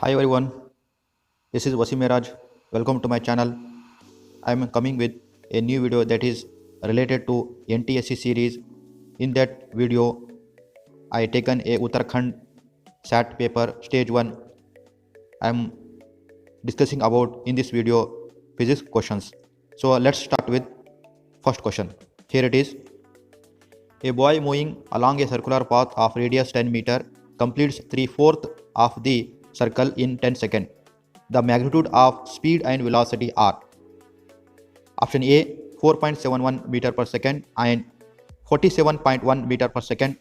Hi everyone, this is Wasim Miraj. Welcome to my channel. I am coming with a new video that is related to NTSC series. In that video, I taken a Uttarakhand SAT paper stage 1. I am discussing about in this video physics questions. So let's start with first question. Here it is. A boy moving along a circular path of radius 10 meter completes 3/4 of the circle in 10 seconds. The magnitude of speed and velocity are option A 4.71 meter per second and 47.1 meter per second.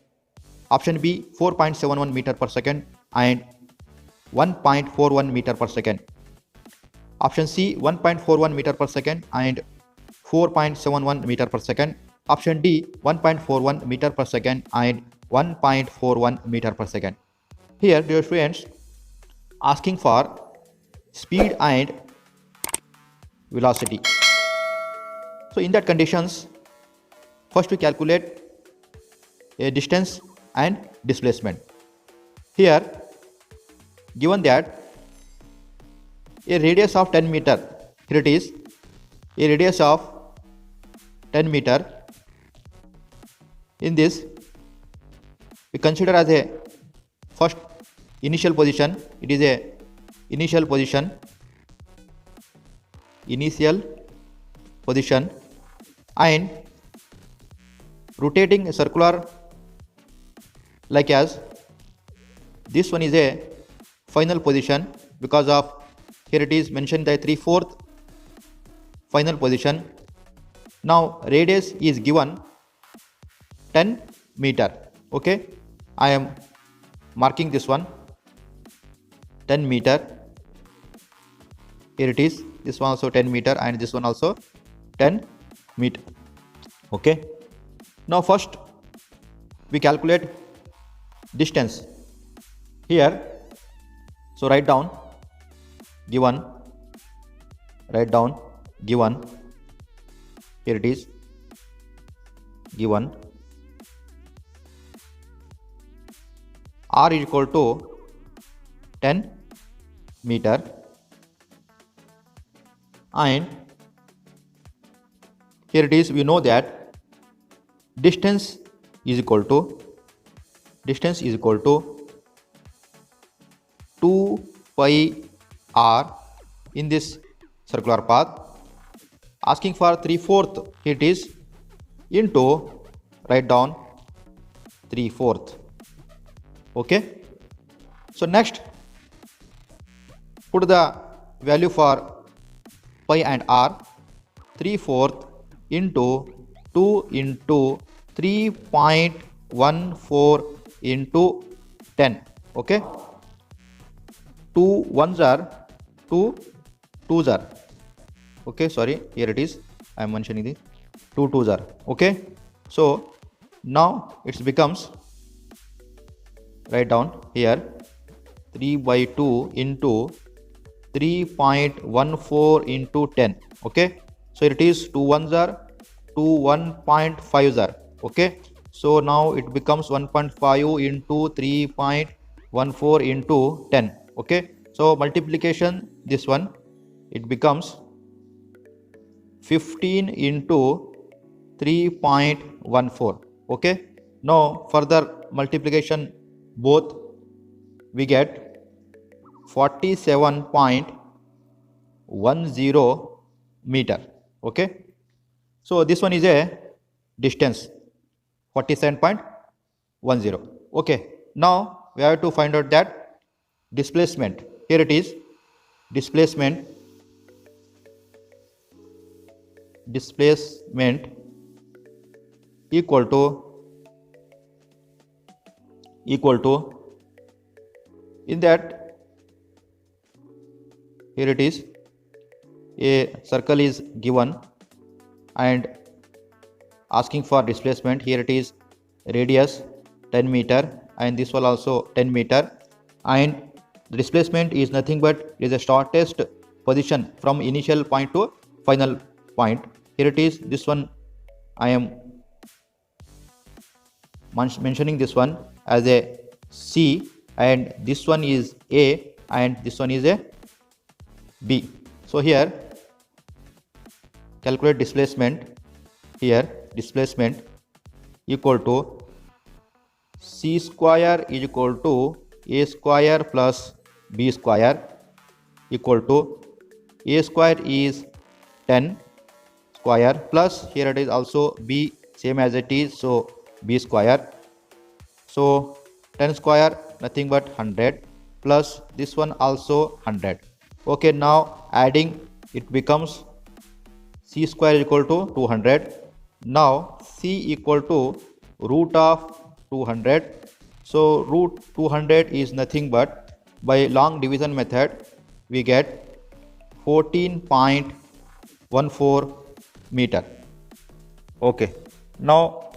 Option B 4.71 meter per second and 1.41 meter per second. Option C 1.41 meter per second and 4.71 meter per second. Option D 1.41 meter per second and 1.41 meter per second. Here, dear students, asking for speed and velocity. So in that conditions, first we calculate a distance and displacement. Here, given that a radius of 10 meter, here it is, a radius of 10 meter. In this, we consider as a first initial position. It is a initial position and rotating a circular like as this one is a final position because of here it is mentioned the 3/4 final position. Now radius is given 10 meter. Okay, I am marking this one 10 meter. Here it is, this one also 10 meter and this one also 10 meter. Okay, now first we calculate distance here. So write down given, here it is given r is equal to 10 meter and here it is, we know that distance is equal to 2 pi r in this circular path. Asking for 3/4, it is into, write down 3/4. Okay, so next put the value for pi and r. 3/4 into 2 into 3.14 into 10. Okay, 2 ones are 2 twos are. Okay, sorry, here it is, I am mentioning the 2 twos are. Okay, so now it becomes, write down here 3/2 into 3.14 into 10. Okay, so it is 2 ones are 2 1.5s are. Okay, so now it becomes 1.5 into 3.14 into 10. Okay, so multiplication this one, it becomes 15 into 3.14. Okay, now further multiplication both, we get 47.10 meter. Okay, so this one is a distance 47.10. Okay, now we have to find out that displacement. Here it is, displacement equal to in that, here it is, a circle is given and asking for displacement. Here it is radius 10 meter and this one also 10 meter and the displacement is nothing but is the shortest position from initial point to final point. Here it is, this one I am mentioning this one as a C and this one is A and this one is a B. So here calculate displacement. Here displacement equal to C square is equal to A square plus B square equal to A square is 10 square plus here it is also B same as it is, so B square, so 10 square nothing but 100 plus this one also 100. Okay, now adding it becomes C square equal to 200. Now C equal to root of 200. So root 200 is nothing but by long division method we get 14.14 meter. Okay, now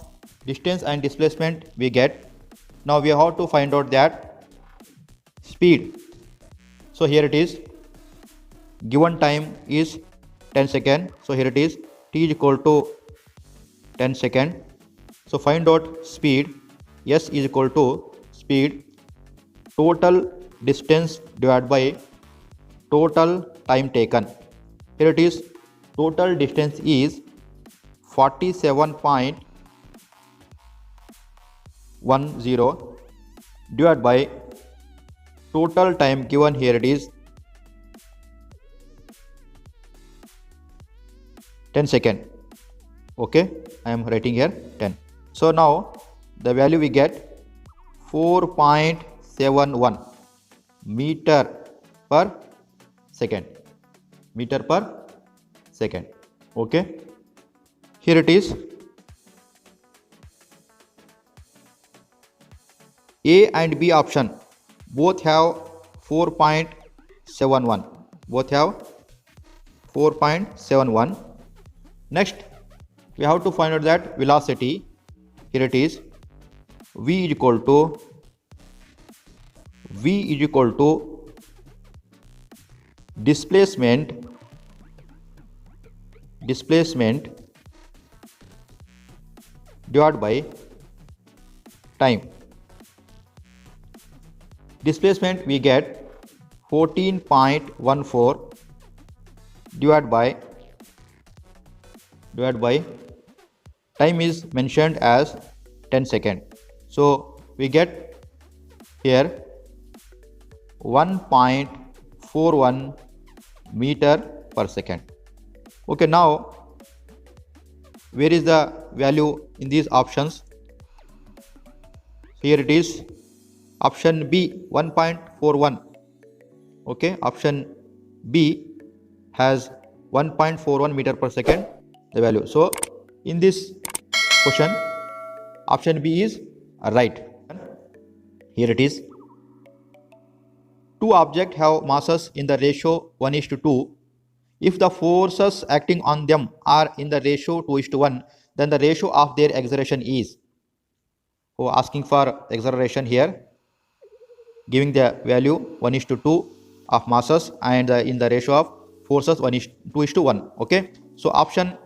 distance and displacement we get. Now we have to find out that speed. So here it is, given time is 10 second. So here it is, t is equal to 10 second. So find out speed. S is equal to speed total distance divided by total time taken. Here it is, total distance is 47.10 divided by total time given. Here it is 10 second. Okay, I am writing here 10. So now the value we get 4.71 meter per second. Meter per second. Okay, here it is. A and B option both have 4.71. Both have 4.71. Next, we have to find out that velocity. Here it is, V is equal to displacement divided by time. Displacement we get 14.14 divided by time is mentioned as 10 second. So we get here 1.41 meter per second. Okay, now where is the value in these options? Here it is, option B 1.41. Okay, option B has 1.41 meter per second the value. So in this question option B is right. Here it is, two objects have masses in the ratio 1:2. If the forces acting on them are in the ratio 2:1, then the ratio of their acceleration is. So asking for acceleration here, giving the value 1:2 of masses and in the ratio of forces 2:1. Okay, so option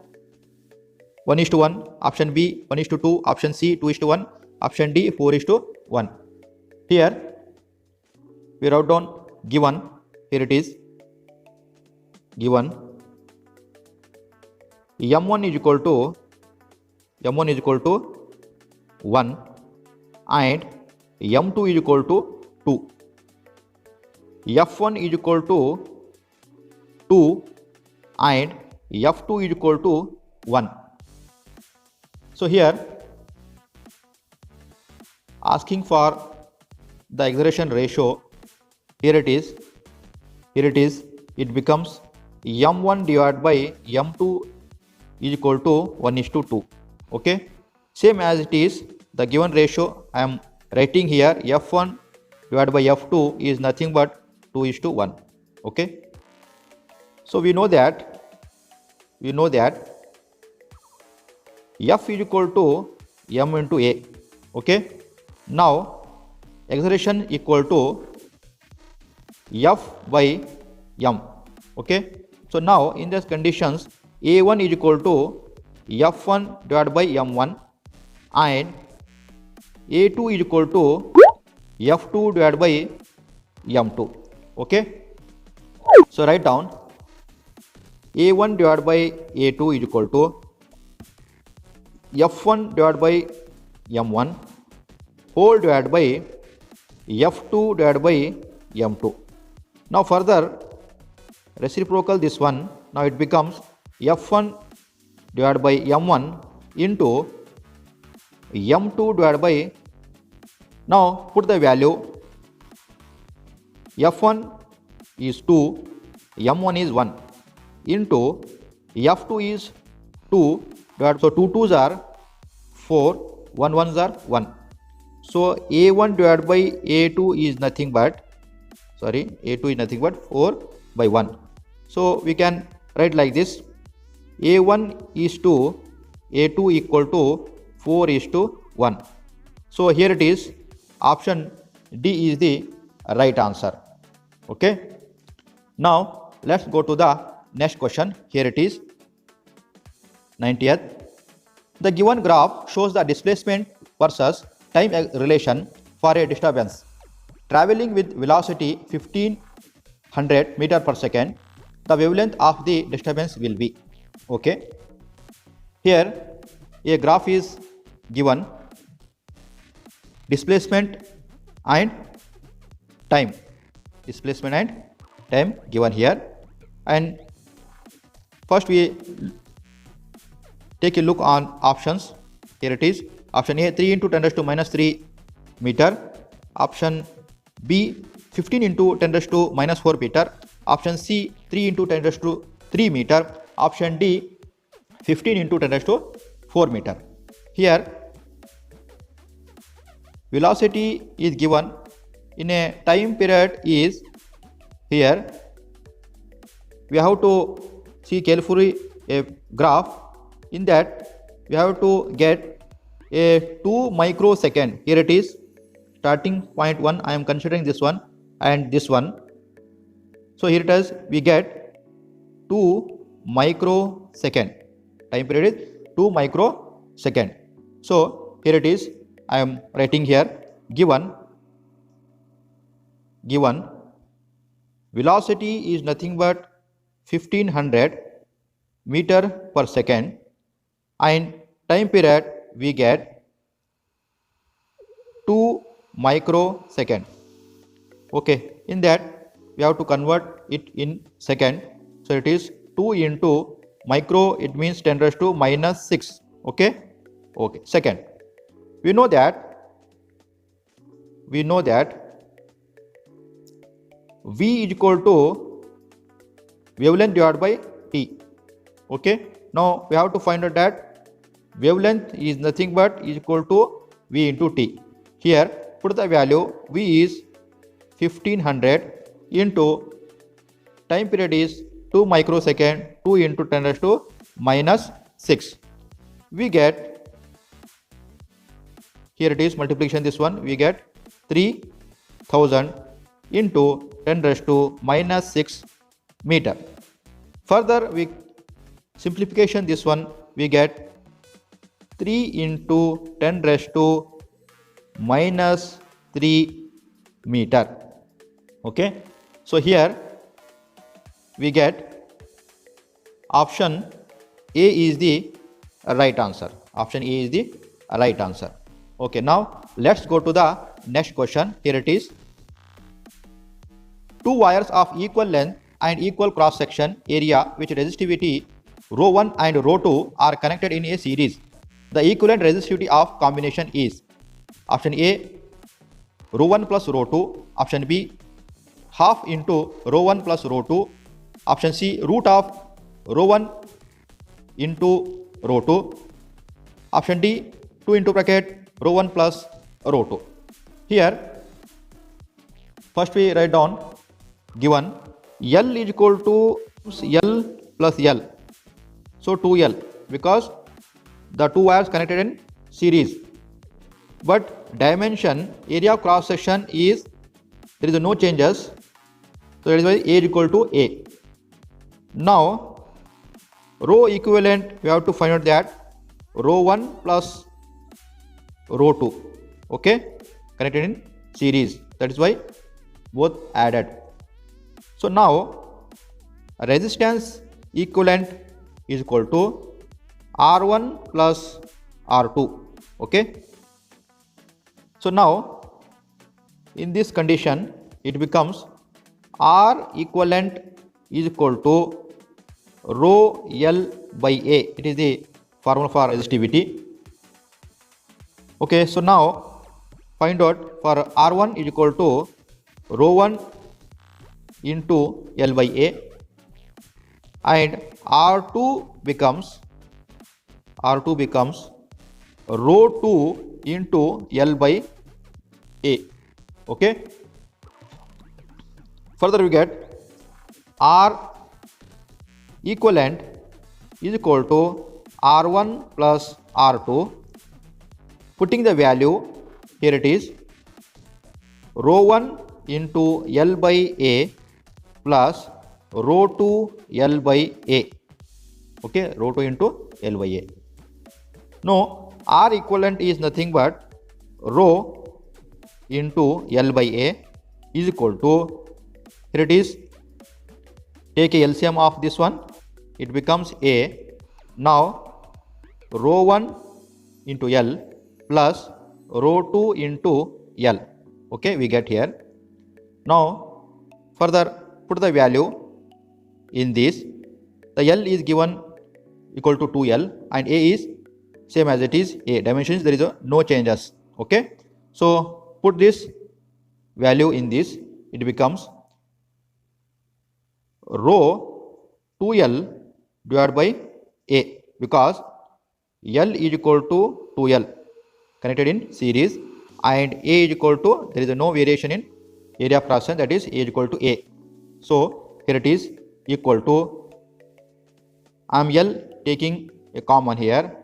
1:1, option B 1:2, option C 2:1, option D 4:1. Here we wrote down given. Here it is given m1 is equal to 1 and m2 is equal to 2. f1 is equal to 2 and f2 is equal to 1. So here asking for the acceleration ratio. Here it is, it becomes m1 divided by m2 is equal to 1:2. Okay, same as it is the given ratio I am writing here, f1 divided by f2 is nothing but 2:1. Okay, so we know that f is equal to m into a. Okay, now acceleration equal to f by m. Okay, so now in these conditions a1 is equal to f1 divided by m1 and a2 is equal to f2 divided by m2. Okay, so write down A1 divided by A2 is equal to F1 divided by M1 whole divided by F2 divided by M2. Now further reciprocal this one, now it becomes F1 divided by M1 into M2 divided by, now put the value, F1 is 2, M1 is 1 into F2 is 2, so 2 2s are 4, 1 1s are 1. So A1 divided by A2 is nothing but, A2 is nothing but 4 by 1. So we can write like this, A1 is to A2 equal to 4 is to 1. So here it is, option D is the right answer. Okay. Now let's go to the next question. Here it is, 90th. The given graph shows the displacement versus time relation for a disturbance traveling with velocity 1500 meter per second. The wavelength of the disturbance will be. Okay. Here a graph is given, displacement and time, given here, and first we take a look on options. Here it is, option A 3 into 10 raised to minus 3 meter, option B 15 into 10 raised to minus 4 meter, option C 3 into 10 raised to 3 meter, option D 15 into 10 raised to 4 meter. Here velocity is given in a time period is, here we have to see carefully a graph. In that we have to get a 2 microsecond. Here it is, starting point 1, I am considering this one and this one. So here it is, we get 2 microsecond. Time period is 2 microsecond. So here it is, I am writing here, given velocity is nothing but 1500 meter per second and time period we get 2 microsecond. Okay, in that we have to convert it in second. So it is 2 into micro, it means 10 raised to minus 6. Okay, second. We know that V is equal to wavelength divided by T. Okay, now we have to find out that wavelength is nothing but is equal to V into T. Here put the value, V is 1500 into time period is 2 microsecond, 2 into 10 raised to minus 6. We get, here it is multiplication, this one we get 3000 into 10 raised to minus 6 meter. Further we simplification this one, we get 3 into 10 raised to minus 3 meter. Okay, so here we get option A is the right answer. Option A is the right answer. Okay, now let's go to the next question. Here it is, two wires of equal length and equal cross section area with resistivity ρ1 and ρ2 are connected in a series. The equivalent resistivity of combination is, option A ρ1 plus ρ2, option B half into ρ1 plus ρ2, option C root of ρ1 into ρ2, option D 2 into bracket ρ1 plus ρ2. Here first we write down, given L is equal to L plus L, so 2L, because the two wires connected in series, but dimension, area of cross section is, there is no changes, so that is why A is equal to A. Now rho equivalent, we have to find out that ρ1 plus ρ2, okay, connected in series, that is why both added. So now resistance equivalent is equal to R1 plus R2. Okay. So now in this condition it becomes R equivalent is equal to rho L by A. It is the formula for resistivity. Okay, so now find out for R1 is equal to rho 1 into L by A, and R2 becomes rho 2 into L by A. Okay. Further we get R equivalent is equal to R1 plus R2. Putting the value here, it is rho 1 into L by A plus rho 2 L by A. Okay, rho 2 into L by A. Now R equivalent is nothing but rho into L by A is equal to, here it is, take a LCM of this one, it becomes A. Now rho 1 into L plus rho 2 into L. Okay, we get here. Now further put the value in this. The L is given equal to 2L and A is same as it is A. Dimensions there is no changes. Okay, so put this value in this, it becomes rho 2L divided by A, because L is equal to 2L connected in series and A is equal to, there is no variation in area of cross section, that is A is equal to A. So here it is equal to, I am L taking a common here,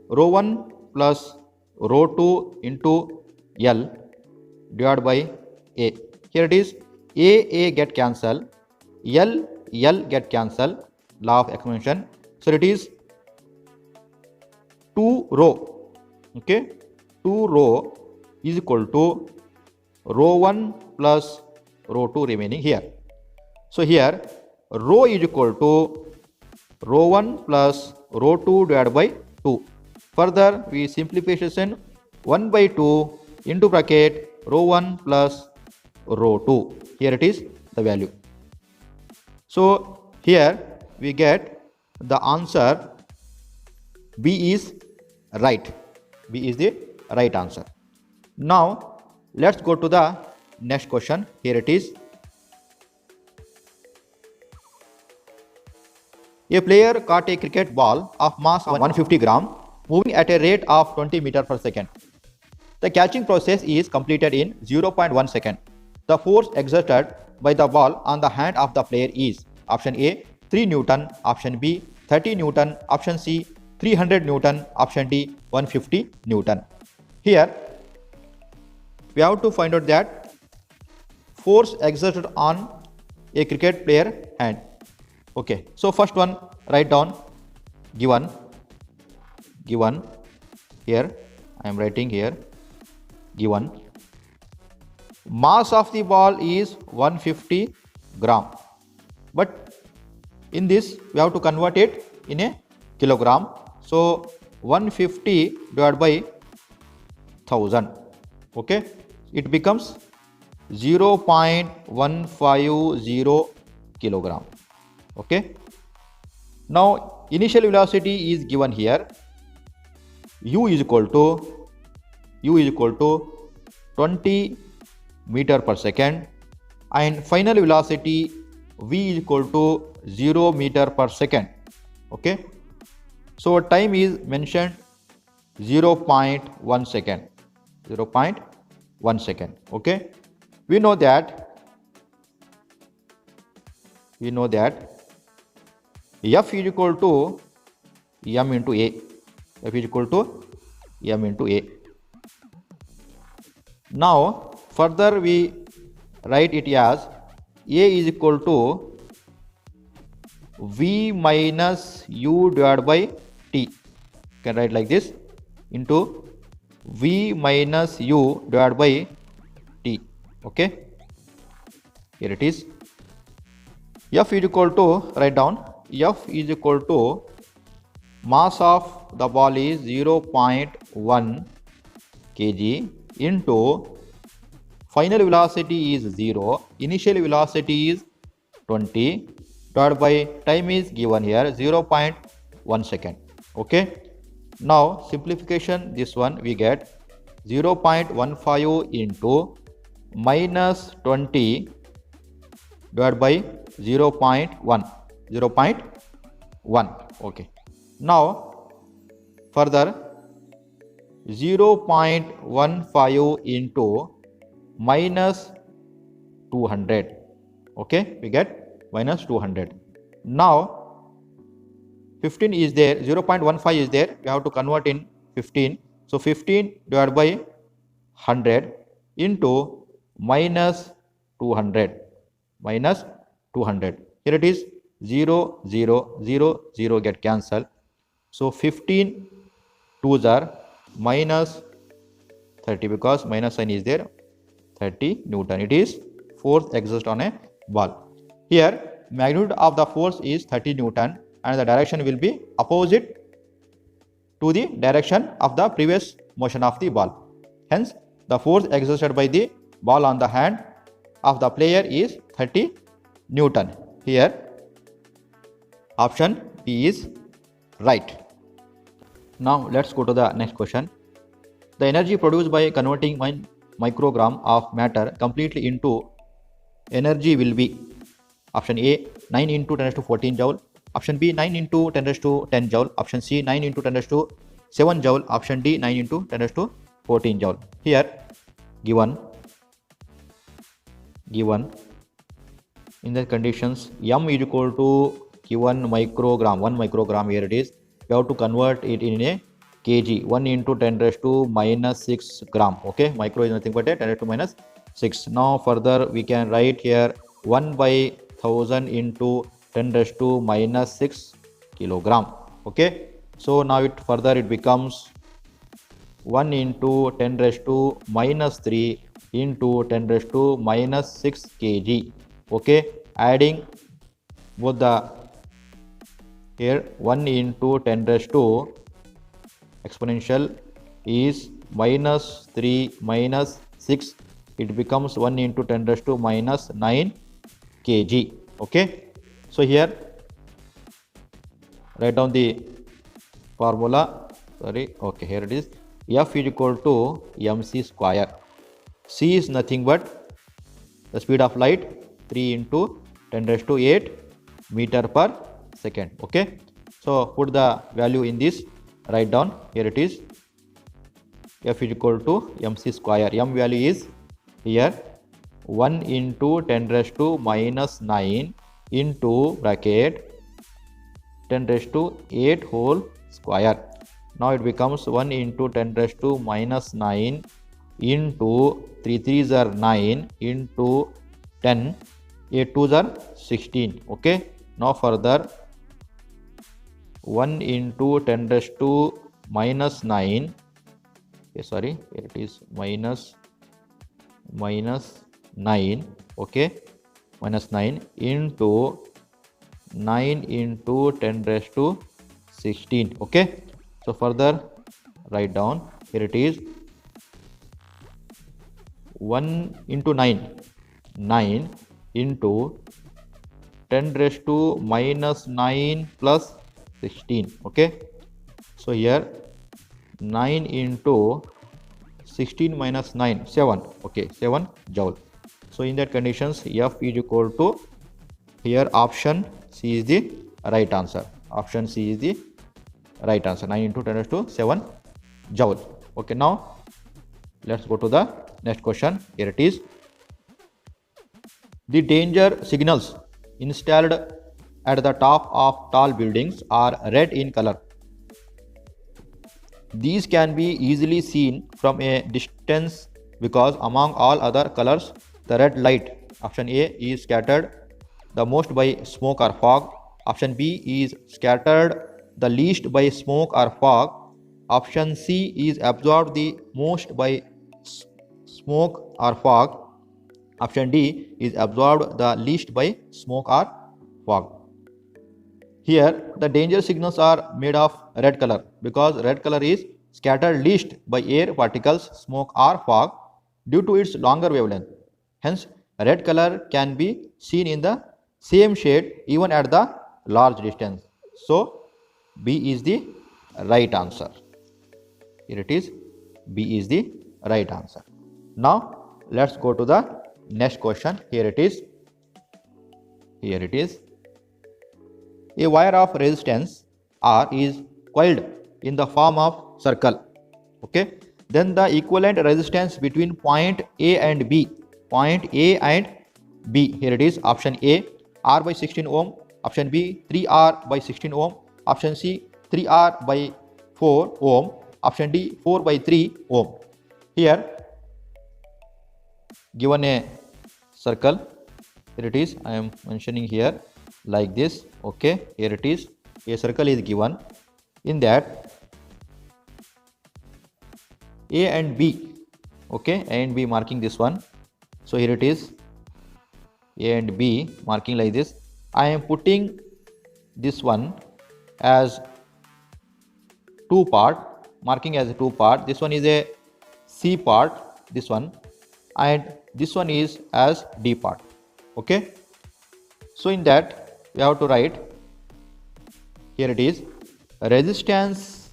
rho 1 plus rho 2 into L divided by A. Here it is A get cancelled, L get cancelled, law of exponentiation. So it is 2 rho. Okay, 2 rho is equal to rho 1 plus rho 2 remaining here. So here rho is equal to rho 1 plus rho 2 divided by 2. Further we simplification 1 by 2 into bracket rho 1 plus rho 2. Here it is the value. So here we get the answer B is right. B is the right answer. Now let's go to the next question. Here it is. A player caught a cricket ball of mass 150 gram moving at a rate of 20 meters per second. The catching process is completed in 0.1 second. The force exerted by the ball on the hand of the player is option A 3 Newton, option B 30 Newton, option C 300 Newton, option D 150 Newton. Here we have to find out that force exerted on a cricket player hand. Okay, so first one, write down given here, I am writing here, given mass of the ball is 150 gram, but in this we have to convert it in a kilogram. So 150 divided by 1000. Okay, it becomes 0.150 kilogram. Okay, now initial velocity is given here, u is equal to 20 meter per second, and final velocity v is equal to 0 meter per second. Okay, so time is mentioned 0.1 second. Okay, we know that F is equal to m into a. F is equal to m into a. Now further we write it as a is equal to v minus u divided by t. You can write like this, into v minus u divided by t. Okay, here it is. F is equal to, write down, F is equal to mass of the ball is 0.1 kg into final velocity is 0, initial velocity is 20, divided by time is given here 0.1 second. Okay, now simplification, this one we get 0.15 into minus 20 divided by 0.1. Okay, now further 0.15 into minus 200. Okay, we get minus 200. Now 15 is there, 0.15 is there, we have to convert in 15. So 15 divided by 100 into minus 200. Here it is 0, 0, 0, 0 get cancelled. So 15 2s are minus 30, because minus sign is there, 30 Newton. It is force exerted on a ball. Here magnitude of the force is 30 Newton and the direction will be opposite to the direction of the previous motion of the ball. Hence the force exerted by the ball on the hand of the player is 30 Newton. Here option B is right. Now let's go to the next question. The energy produced by converting 1 microgram of matter completely into energy will be option A 9 into 10 raised to 14 joule, option B 9 into 10 raised to 10 joule, option C 9 into 10 raised to 7 joule, option D 9 into 10 raised to 14 joule. Here given in the conditions m is equal to given microgram, 1 microgram, here it is, we have to convert it in a kg, 1 into 10 raised to minus 6 gram. Okay, micro is nothing but a 10 raised to minus 6. Now further we can write here 1 by 1000 into 10 raised to minus 6 kilogram. Okay, so now it becomes 1 into 10 raised to minus 3 into 10 raised to minus 6 kg. Okay, adding both the here 1 into 10 raised to exponential is minus 3 minus 6, it becomes 1 into 10 raised to minus 9 kg. Okay, so here write down the formula. Okay, here it is, F is equal to mc square. C is nothing but the speed of light, 3 into 10 raised to 8 meter per second. Okay, so put the value in this, write down, here it is, F is equal to mc square. M value is here 1 into 10 raised to minus 9 into bracket 10 raised to 8 whole square. Now it becomes 1 into 10 raised to minus 9 into 3 3s are 9 into 10, 8 2s are 16. Okay, now further 1 into 10 raised to minus 9, here it is minus 9, okay, minus 9 into 9 into 10 raised to 16. Okay, so further write down, here it is 1 into 9 into 10 raised to minus 9 plus 16. Okay, so here 9 into 16 minus 9, 7. Okay, 7 joule. So in that conditions F is equal to, here option C is the right answer. Option C is the right answer, 9 into 10 raised to 7 joule. Okay, now let's go to the next question. Here it is, the danger signals installed at the top of tall buildings are red in color. These can be easily seen from a distance because among all other colors, the red light, option A, is scattered the most by smoke or fog. Option B is scattered the least by smoke or fog. Option C is absorbed the most by smoke or fog. Option D is absorbed the least by smoke or fog. Here the danger signals are made of red color because red color is scattered least by air particles, smoke or fog due to its longer wavelength. Hence, red color can be seen in the same shade even at the large distance. So, B is the right answer. Here it is. B is the right answer. Now, let's go to the next question. Here it is. Here it is. A wire of resistance R is coiled in the form of circle. Okay. Then the equivalent resistance between point A and B. Point A and B. Here it is. Option A, R by 16 ohm. Option B, 3R by 16 ohm. Option C, 3R by 4 ohm. Option D, 4 by 3 ohm. Here, given a circle, here it is. I am mentioning here like this. Okay, here it is. A circle is given. In that, A and B. Okay, A and B marking this one. So here it is. A and B marking like this. I am putting this one as two part, marking as a two part. This one is a C part, this one, and this one is as D part. Okay. So in that we have to write, here it is, resistance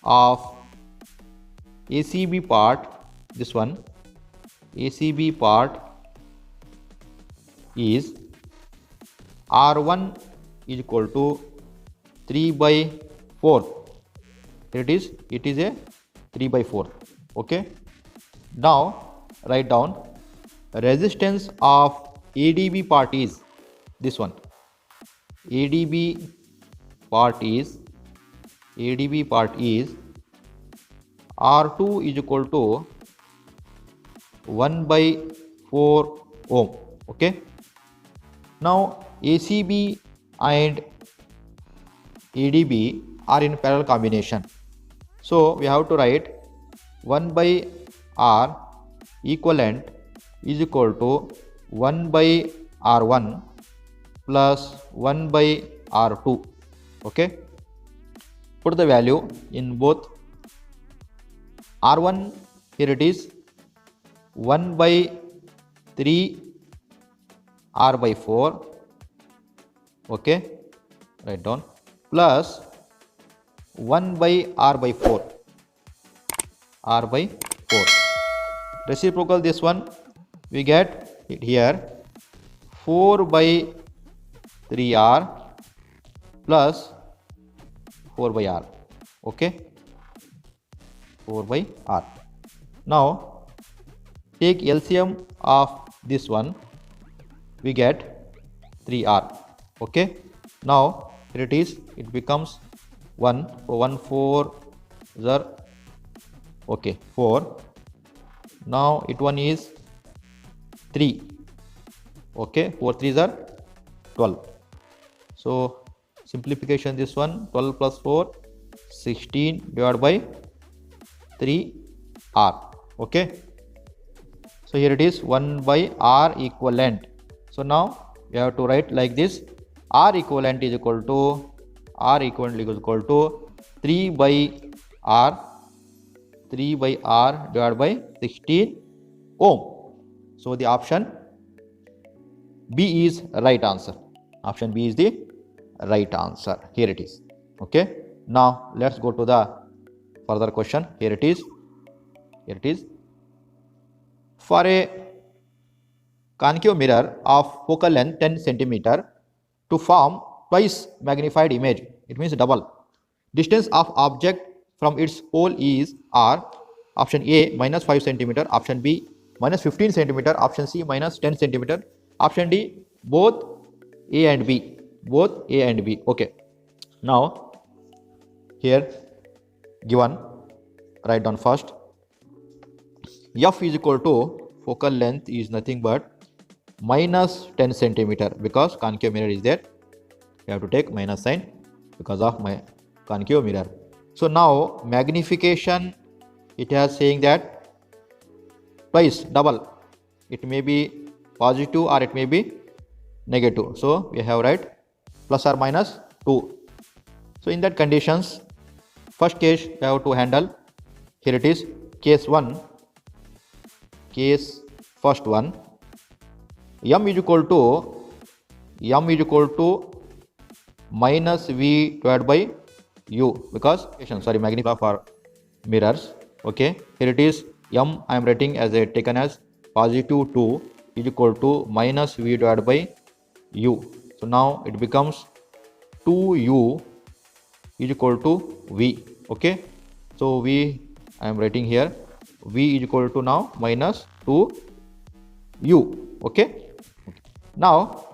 of ACB part, this one, ACB part is R1 is equal to 3 by 4. Here it is a 3 by 4. Okay. Now write down resistance of ADB part is this one. ADB part is R2 is equal to 1 by 4 ohm. Okay. Now ACB and ADB are in parallel combination. So we have to write 1 by R equivalent is equal to 1 by R1 plus 1 by R2. Okay. Put the value in both. R1, here it is 1 by 3 R by 4. Okay. Write down, plus 1 by R by 4. R by 4. Reciprocal this one, we get it here 4 by 3R plus 4 by R. Okay. 4 by R. Now take LCM of this one, we get 3R. Okay. Now here it is, it becomes 1. So 1 4 are okay 4. Now it one is 3. Okay, 4 3s are 12. So simplification this one, 12 plus 4 16 divided by 3R. Okay. So here it is 1 by R equivalent. So now we have to write like this, R equivalent is equal to 3 by R divided by 16 ohm. So the option B is right answer. Option B is the right answer. Here it is. Okay. Now let's go to the further question. Here it is. For a concave mirror of focal length 10 cm to form twice magnified image, it means double. Distance of object from its pole is R. Option A minus 5 cm. Option B minus 15 cm. Option C minus 10 cm. Option D both A and B. Okay. Now here given, write down first. F is equal to focal length is nothing but minus 10 cm because concave mirror is there. You have to take minus sign because of my concave mirror. So now magnification it has saying that twice, double. It may be positive or it may be negative. So we have write plus or minus 2. So in that conditions, first case we have to handle. Here it is case 1, case first one. M is equal to minus V divided by U, because magnify for mirrors. Okay, here it is M, I am writing as a taken as positive 2 is equal to minus V divided by U. So now it becomes 2U is equal to V. Okay, so V I am writing here V is equal to now minus 2U. Okay, now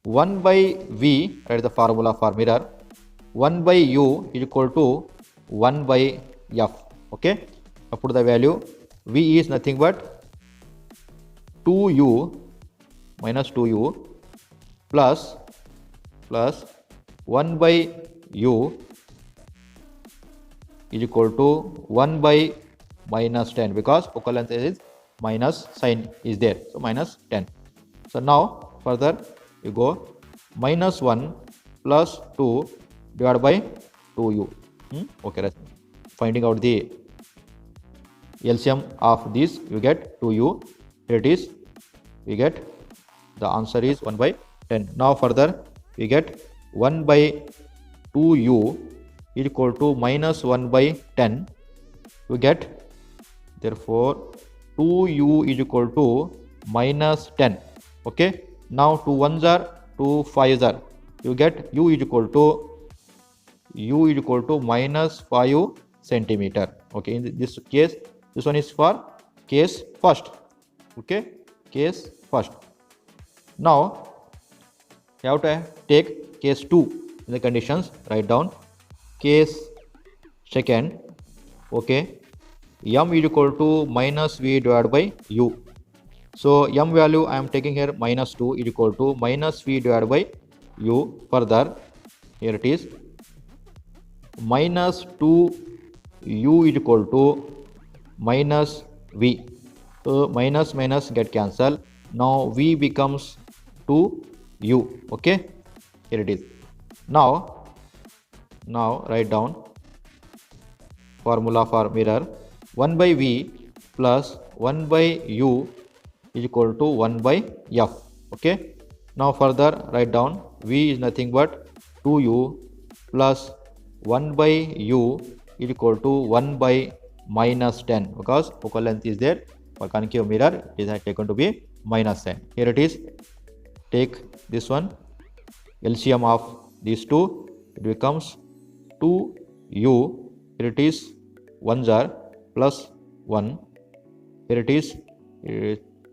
1 by V, write the formula for mirror. 1 by U is equal to 1 by F. Okay, I put the value. V is nothing but 2U minus 2U plus 1 by U is equal to 1 by minus 10, because focal length is minus sign is there, so minus 10. So now further you go minus 1 plus 2 divided by 2U. Okay, finding out the LCM of this, you get 2U. Here it is, we get the answer is 1 by 10. Now further we get 1 by 2U is equal to minus 1 by 10. We get therefore 2U is equal to minus 10. Okay, now 2 1s are 2 5s are, you get U is equal to minus 5 centimeter. Okay, in this case, this one is for case first. Okay, case first. Now you have to take case 2 in the conditions. Write down case second. Okay, M is equal to minus V divided by U. So M value I am taking here minus 2 is equal to minus V divided by U. Further here it is minus 2U is equal to minus V. So minus minus get cancelled. Now V becomes 2U. Okay, here it is. Now write down formula for mirror. 1 by V plus 1 by U is equal to 1 by F. Okay, now further write down V is nothing but 2U plus 1 by U is equal to 1 by minus 10, because focal length is there. For concave mirror it is taken to be minus 10. Here it is, take this one, LCM of these two, it becomes 2U. Here it is 1s are plus 1. Here it is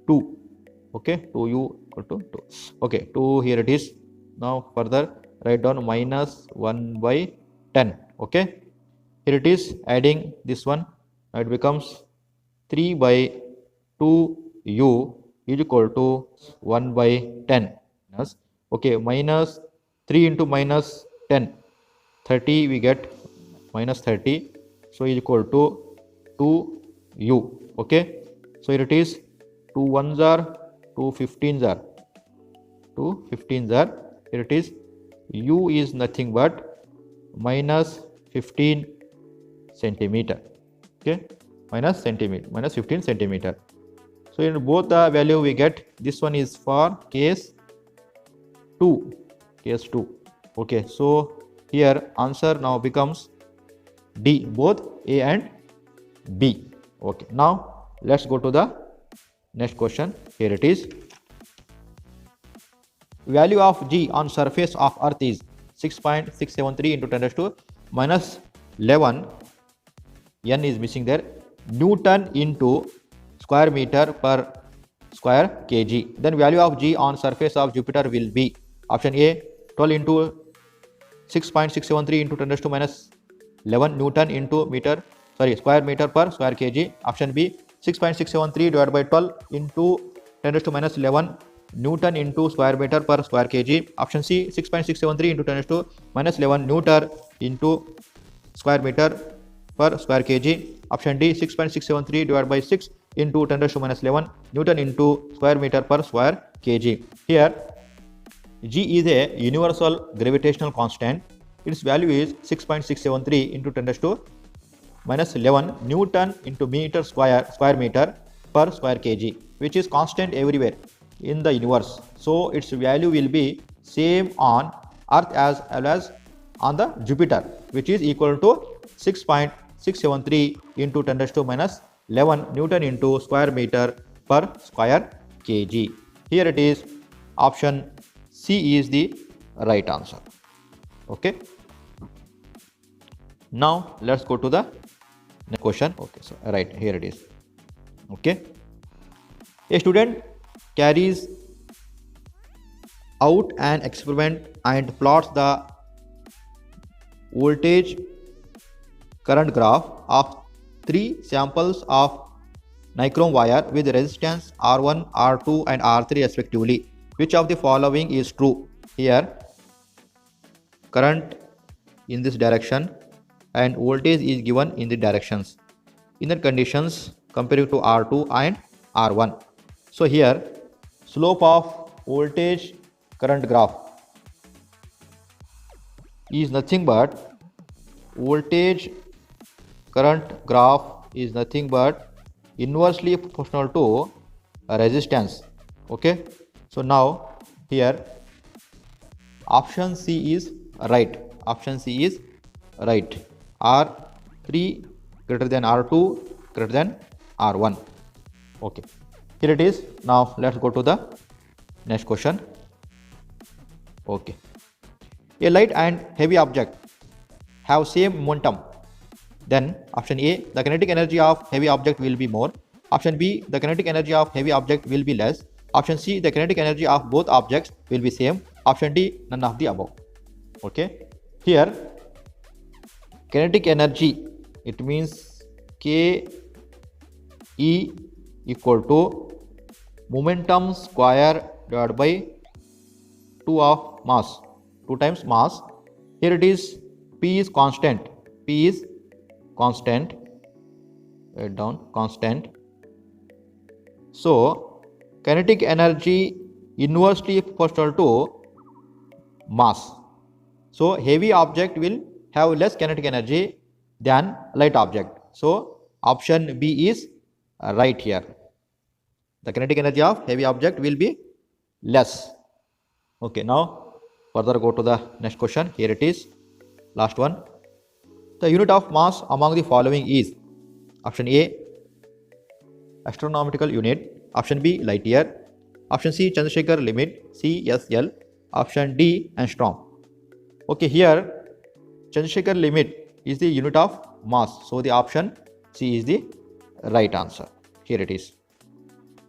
2. Okay, 2U equal to 2. Okay, 2 here it is. Now further write down minus 1 by 10. Okay, here it is adding this one. Now it becomes 3 by 2U is equal to 1 by 10. Okay, minus 3 into minus 10, 30 we get minus 30. So is equal to 2U. Okay, so here it is 2 1s are 2 15s are 2 15s are. Here it is U is nothing but minus 15 centimeter. Okay, minus 15 centimeter. So in both the value we get, this one is for case 2. Okay, so here answer now becomes D, both A and B. Okay, now let's go to the next question. Here it is, value of G on surface of earth is 6.673 into 10 raised to minus 11, N is missing there, Newton into square meter per square kg. Then value of G on surface of Jupiter will be option A 12 into 6.673 into 10 raised to minus 11 Newton into square meter per square kg. Option B 6.673 divided by 12 into 10 raised to minus 11 Newton into square meter per square kg. Option C 6.673 into 10 raised to minus 11 Newton into square meter per square kg. Option D 6.673 divided by 6 into 10 raised to minus 11 Newton into square meter per square kg. Here G is a universal gravitational constant. Its value is 6.673 into 10 raised to minus 11 Newton into meter square meter per square kg, which is constant everywhere in the universe. So its value will be same on Earth as well as on the Jupiter, which is equal to 6.673 into 10 raised to minus 11 Newton into square meter per square kg. Here it is, option C is the right answer. Okay. Now let's go to the next question. Okay, so right here it is. Okay. A student carries out an experiment and plots the voltage current graph of 3 samples of nichrome wire with resistance R1, R2 and R3 respectively. Which of the following is true? Here current in this direction and voltage is given in the directions. In the conditions comparing to R2 and R1. So here slope of voltage current graph is nothing but voltage current graph is nothing but inversely proportional to resistance. Okay, so now here option C is right. Option C is right. R3 greater than R2 greater than R1. Okay, here it is. Now let's go to the next question. Okay, a light and heavy object have same momentum, then option A, the kinetic energy of heavy object will be more. Option B, the kinetic energy of heavy object will be less. Option C, the kinetic energy of both objects will be same. Option D, none of the above. Okay, here kinetic energy, it means K E equal to momentum square divided by 2 of mass, 2 times mass. Here it is, P is constant. P is constant. Write down constant. So kinetic energy inversely proportional to mass. So heavy object will have less kinetic energy than light object. So option B is right here. The kinetic energy of heavy object will be less. Okay, now further go to the next question. Here it is, last one. The unit of mass among the following is option A, astronomical unit. Option B, light year. Option C, Chandrasekhar limit. C, SL. Option D, angstrom. Okay, here Chandrasekhar limit is the unit of mass. So the option C is the right answer. Here it is.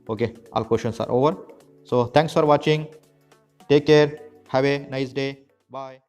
Okay, all questions are over. So thanks for watching. Take care. Have a nice day. Bye.